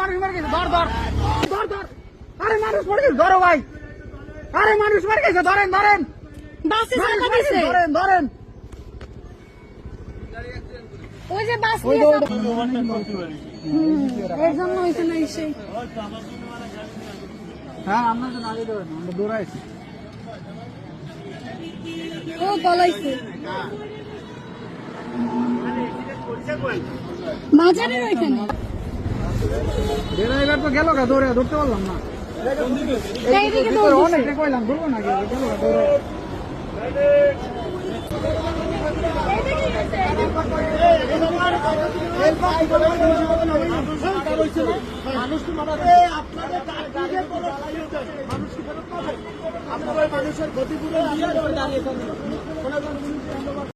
মানুষ মার গেছে, আরে মানুষ মরে গেছে, ধরো ভাই, আরে মানুষ মার গেছে, ধরেন ধরেন ধরেন। ওই যে বাস এর জন্য হয়েছে না সেই। হ্যাঁ আমরা তো আগে ধরেন, আমরা দৌড়াইছি। ও পলাইছে মাঝারের ওইখানে। ড্রাইভার তো গেল গা দৌড়ে, ধরতে পারলাম না। এইদিকে দৌড় অনেকটা কইলাম, ধরবো না, গেল গা দৌড়ে। মানুষের ক্ষতিপূরণ দিয়ে দাঁড়িয়ে